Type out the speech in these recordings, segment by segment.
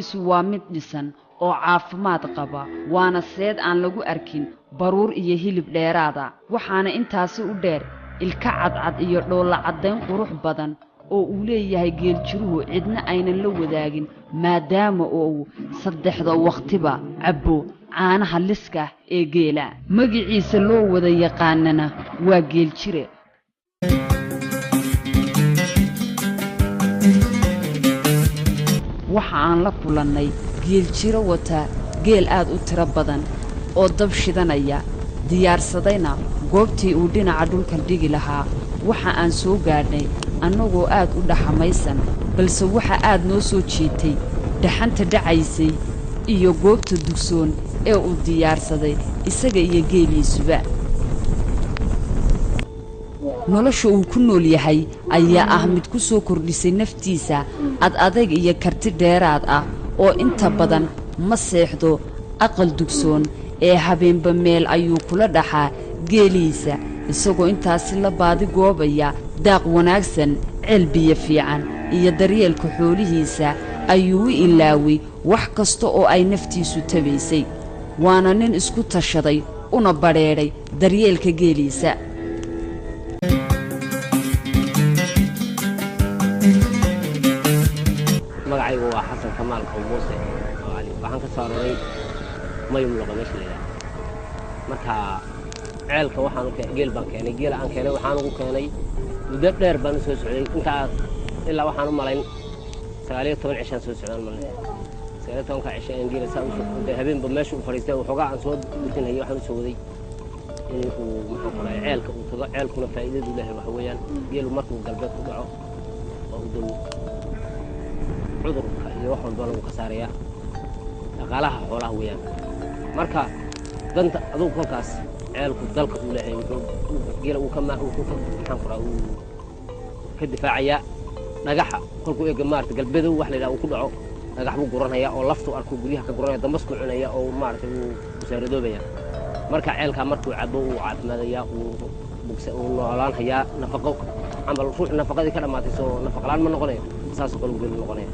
jirkiisu waa mid dhisan oo caafimaad qaba waana seed aan lagu arkin baruur iyo hilib dheeraada waxaana intaasi u dheer ilka cadcad iyo dhoolla caddayn qurux badan oo uu leeyahay geeljiruhu cidna aynan la wadaagin maadaama uu saddexda waqtiba cabbo caanaha liska ee geela magaciisa loo wada yaqaanana waa geeljire waxa aan la kulannay geeljiro wata geel aad u tiro badan oo dab shidanaya diyaarsadayna goobtii uu dhinaca dhulka dhigi lahaa waxa aan soo gaadhnay annagoo aad u dhaxamaysan balse waxa aad noo soo jiitay dhaxanta dhacaysay iyo goobta dugsoon ee uu diyaarsaday isaga iyo geeliisuba nolosha uu ku nool yahay ayaa ah mid ku soo kordhisay naftiisa ad adayg iyo karti dheeraad ah oo inta badan ma seexdo aqal dugsoon ee habeenba meel ayuu kula dhaxaa geeliisa isagoo intaasi la baadi goobaya daaq wanaagsan ceel biyo fiican iyo daryeelka xoolihiisa ayuu u ilaaway wax kasta oo ay naftiisu tabaysay waana nin isku tashaday una badheedhay daryeelka geeliisa magacaygu waa xasan kamaal qowmuuse waxaan ka soo aroray mayum loqo meesha la yidhaahdo marka ceelka waxaan geel baan keenay geela aan keenay waxaan ugu keenay muddo dheer baan u soo socday intaas ilaa waxaan u malayn 19 cishaan soo socdaan malayn 19 cisho aan geela saa u socday habeenba meesha u fariistay waxoogaa aan soo dhigtay waxaan u soo waday inuu maxaa qoray ceelka uu tago ceelkuna faa'iidadu leeyahay waxa weeyaan geelu markuu galbeed ku dhaco oo uu dul cudurka iyo wax walba lagu kasaaraya dhaqaalaha xoolaha weeyaan marka danta aduu kolkaas ceelku dalka uu leeyahay wuxuu geela uu ka maxaan qoraa uu ka difaacaya dhagaxa kolku eega maarta galbeed wax la yiraahdo ku dhaco dhagax buu guranaya oo laftu arko guriyaha ka guranaya dambasku cunaya oo maarta uu saaradoobaya marka ceelka markuu cabo uu caafimaadaya uu bugsa uu noolaan haya nafaqo amal ruux nafaqadii ka dhamaatay soo nafaqlaan ma noqonayo saas oo kale noqonaya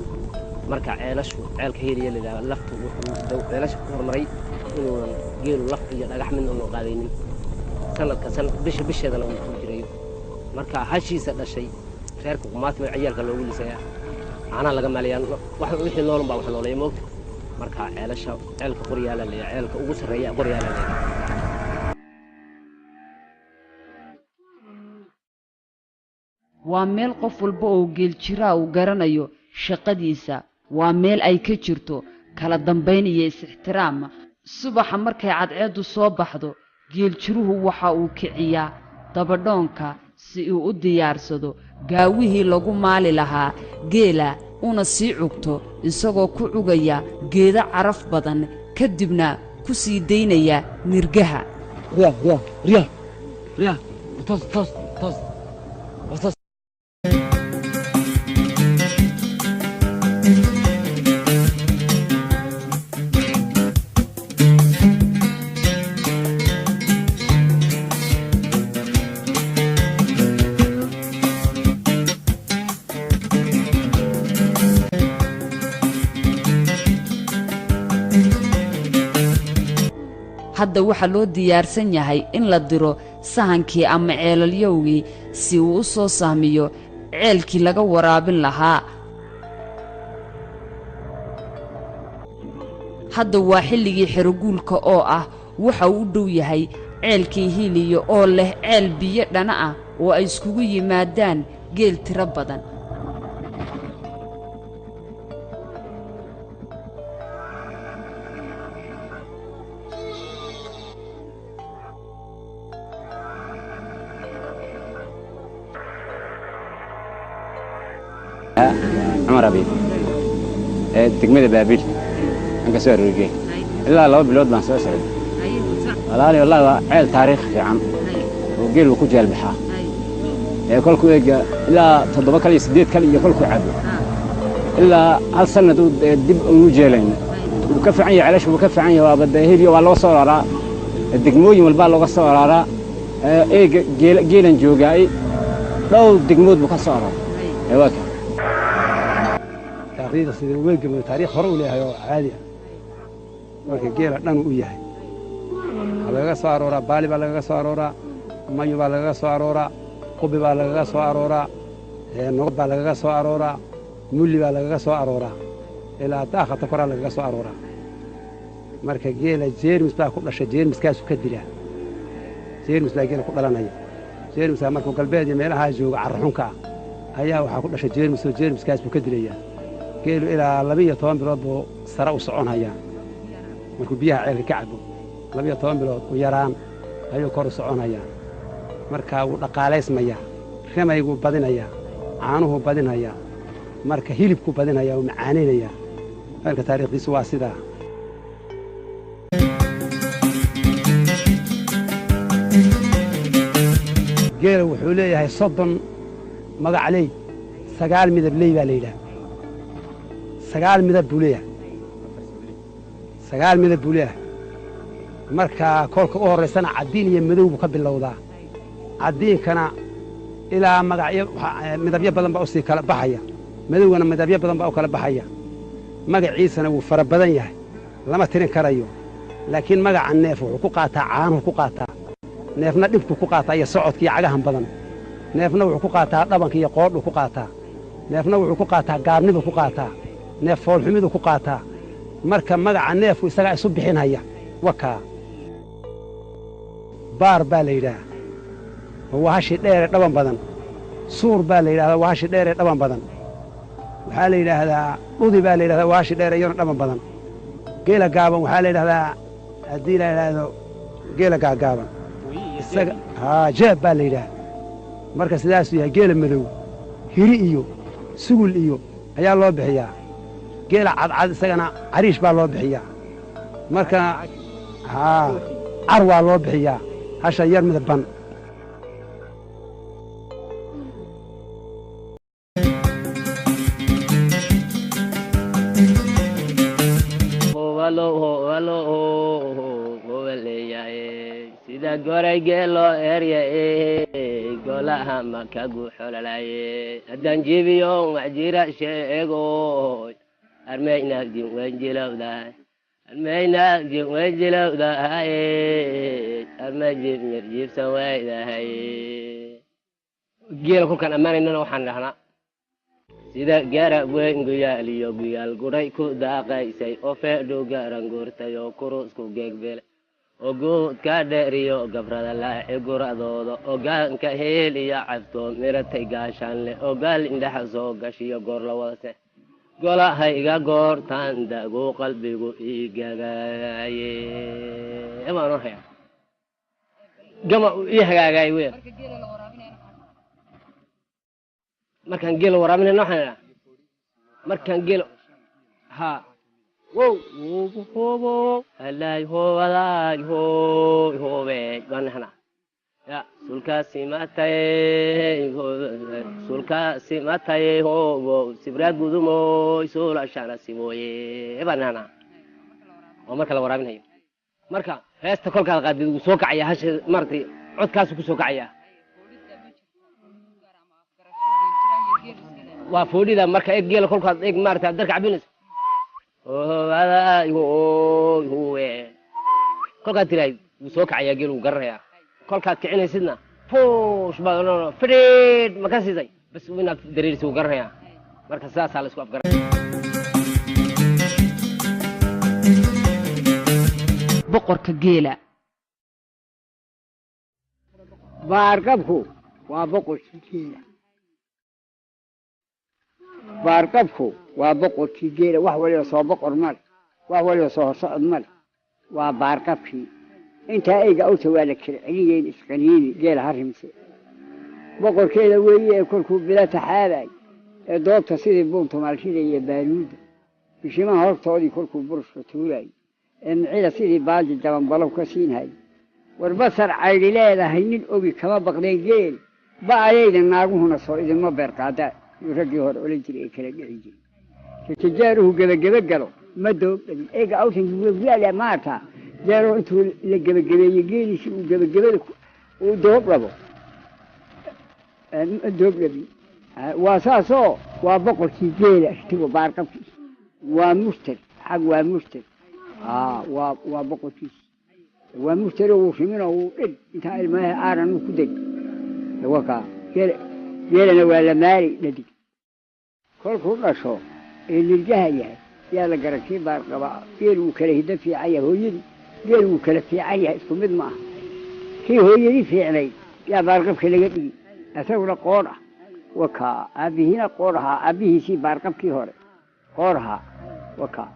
marka ceelashu ceelka heliya la laftu wuxuu ceelashu ku hormaray inuu geelu laf iyo dhagax mid oo qaadaynin sanadka bisheedana uu ku jiray marka hashiisa dhashay reerku qumaatay ciyaalka loogu lisaya ana laga maaliyaan wax wixii noolun baa wax nooleeyay moogta marka ceelasha ceelka qoryaala leeyahay ceelka ugu sareeya qoryaala leeyahay waa meel qof walba oo geeljiraa uu garanayo shaqadiisa waa meel ay ka jirto kala dambayn iyo is-ixtiraam subaxa markay cadceedu soo baxdo geeljiruhu waxa uu kiciyaa dabadhoonka si uu u diyaarsado gaawihii lagu maali lahaa geela una sii cugto isagoo ku cugaya geeda caraf badan kadibna ku sii daynaya nirgaha hadda waxa loo diyaarsan yahay in la diro sahankii ama ceelalyowgii si uu u soo saamiyo ceelkii laga waraabin lahaa hadda waa xilligii xeroguulka oo ah waxa uu u dhow yahay ceelkii hiliyo oo leh ceel biyo dhana ah oo ay iskugu yimaadaan geel tiro badan عمر أبي تكمل بابيل أنك سوى الرجال إلا لو بلود ما سوى سعيد والله عيل تاريخ في عام وقيل وكوجه البحار كل كوجه إلا تضبط كلي سديد كلي كل كوعبه إلا هل سنة دب وجيلين وكف عني علاش وكف عني وبده هيلي والله صار على الدقموي والبال لو صار على جيلن جوجاي لو دقمود بكسر أيوة taariikhda sidii weelgamo taariikh hore u leeyahay oo caadi ah marka geela dhan u yahay laga soo arooraa baali baa lagaga soo arooraa mayo baa lagaga soo arooraa qubi baa lagaga soo arooraa noqod baa lagaga soo arooraa mulli baa lagaga soo arooraa ilaa daakhata koraa lagaga soo arooraa marka geela jeermis baa ku dhashay jeermiskaasu ka dilaa jeermis baa geela ku dhalanaya jeermiskaa markuu galbeed iyo meelahaa jooga carraxunka ah ayaa waxaa ku dhashay jeermis oo jeermiskaas buu ka dilayaa geelu ilaa 12 bilood buu sare u soconayaa markuu biyaha ceelka ka cabo 12 bilood u yaraan ayuu kor u soconayaa markaa wuu dhaqaalaysmayaa rimayguu badinayaa caanuhu badinayaa marka hilibku badinayaa uu macaanaynayaa marka taariikhdiisu waa sidaa geela wuxuu leeyahay 30 magacley 9 midabley baa la yidhaha 9 midab buu leeyahay 9 midab buu leeyahay marka kolka u horraysana caddiin iyo madow buu ka bilowdaa caddiinkana ilaa magacyo midabyo badan baa u sii kala baxaya madowgana midabyo badan baa u kala baxaya magaciisana wuu fara badan yahay lama tirin karayo laakiin magaca neef wuxuu ku qaataa caanuhu ku qaataa neefna dhibku ku qaataa iyo socodka iyo cagahan badan neefna wuxuu ku qaataa dhabanka iyo qoodhu ku qaataa neefna wuxuu ku qaataa gaabnidu ku qaataa neef foolxumidu ku qaataa marka magaca neefku isagaa isu bixinaya wakaa baar baa la yidhaah waa hashi dheere dhaban badan suur baa la yidhahdaa waa hashi dheere dhaban badan waxaa la yidhaahdaa dhudi baa la yidhahdaa waa hashi dheere iyona dhaban badan geela gaaban waxaa la yidhahdaa haddii la yidhaahdo geela gaagaaban isaga jeeb baa la yidhaah marka sidaasuu yahay geela madow hiri iyo sugul iyo ayaa loo bixiyaa geela cadcad isagana cariish baa loo bixiyaa marka car waa loo bixiyaa hasha yar midabban sida goray geelo erya golaha makagu xolalaye haddaan jibiyo waxjira sheego armaynaagdin wanjilowdahay armaynaagdin wanjilowdahay armajib mirjibsan waydahay geela kolkaan ammaanaynana waxaan dhahnaa sida gaara weyn guyaal iyo guyaal guray ku daaqaysay oo feedhu gaaran guurtay oo kurusku geegbele oo guudka dheeriyo gabrada laaci guradooda oo gaanka heel iyo cabto miratay gaashaan leh oo gaal indhaxa soo gashiyo goor la wadase golahayga goortaan dagu qalbigu ii gagaaye ebaanoo haya gama ii hagaagaay weyn markaan geela waraabinayna waxaan idhaha markaan geela wow halaay hoobadaay hoobeey baan nahnaa ya sulkaasi mataye hoobo sibraa gudumoy suulashana simooye baan nahnaa oo marka la waraabinayo marka heesta kolkaad qaadid wuu soo kacaya hasha maaragtay codkaasu ku soo kacaya waa foodhida marka eeg geela kolkaad eeg maaragtay darka cabinayso kolkaad tirahay wuu soo kacayaa geel wuu garanayaa kolkaad kicinaysidna fuush baad odhanoo fidhiidh ma ka siisay bas inaad dareerisi wuu garanayaa marka sidaasaa la isku afgaran boqorka geela baarqabku waa boqorkii geela baarqabku waa boqorkii geela wax waliba soo boqor male wax waliba soo socod male waa baarqabkii intaa eyga awta waa la kala celiyeen isqaniini geela harimse boqorkeeda weeye ee kolkuu bila taxaabay ee doobta sidii buuntumaalshida iyo baaluuda bishimaha hortoodii kolkuu burushka tuurayy ee micida sidii baaldi dabanbalow ka siinhay war basar caydi leedahay nin ogi kama baqdeen geel ba'ayayda naaguhuna soo idinma beerqaadaa yuu raggii hore olan jiray ee kala dhici jiray tijaaruhu gebagebe galo ma doobdhabin eyga awtankiyaala maarta jeero intuu la gebagabeeye geeliisi uu gebagabada uu doob dhabo ma doobdhabin واساسو وبقول كي جيل اشتغل بارقب ومشتر حق ومشتر وبقول كي ومشتر وشمنا وإد انت ما أرن وكدك وكا جيل ولا مالي ندي كل شو اللي الجهية يا لقركي بارقب جيل وكله دفي عيه هو يدي جيل وكله في عيه اسمه معه كي هو يدي في علي يا بارقب كله يدي أسوي قورة وكا أبي هنا قورها أبيه سي بارقب كي هور قورها وكا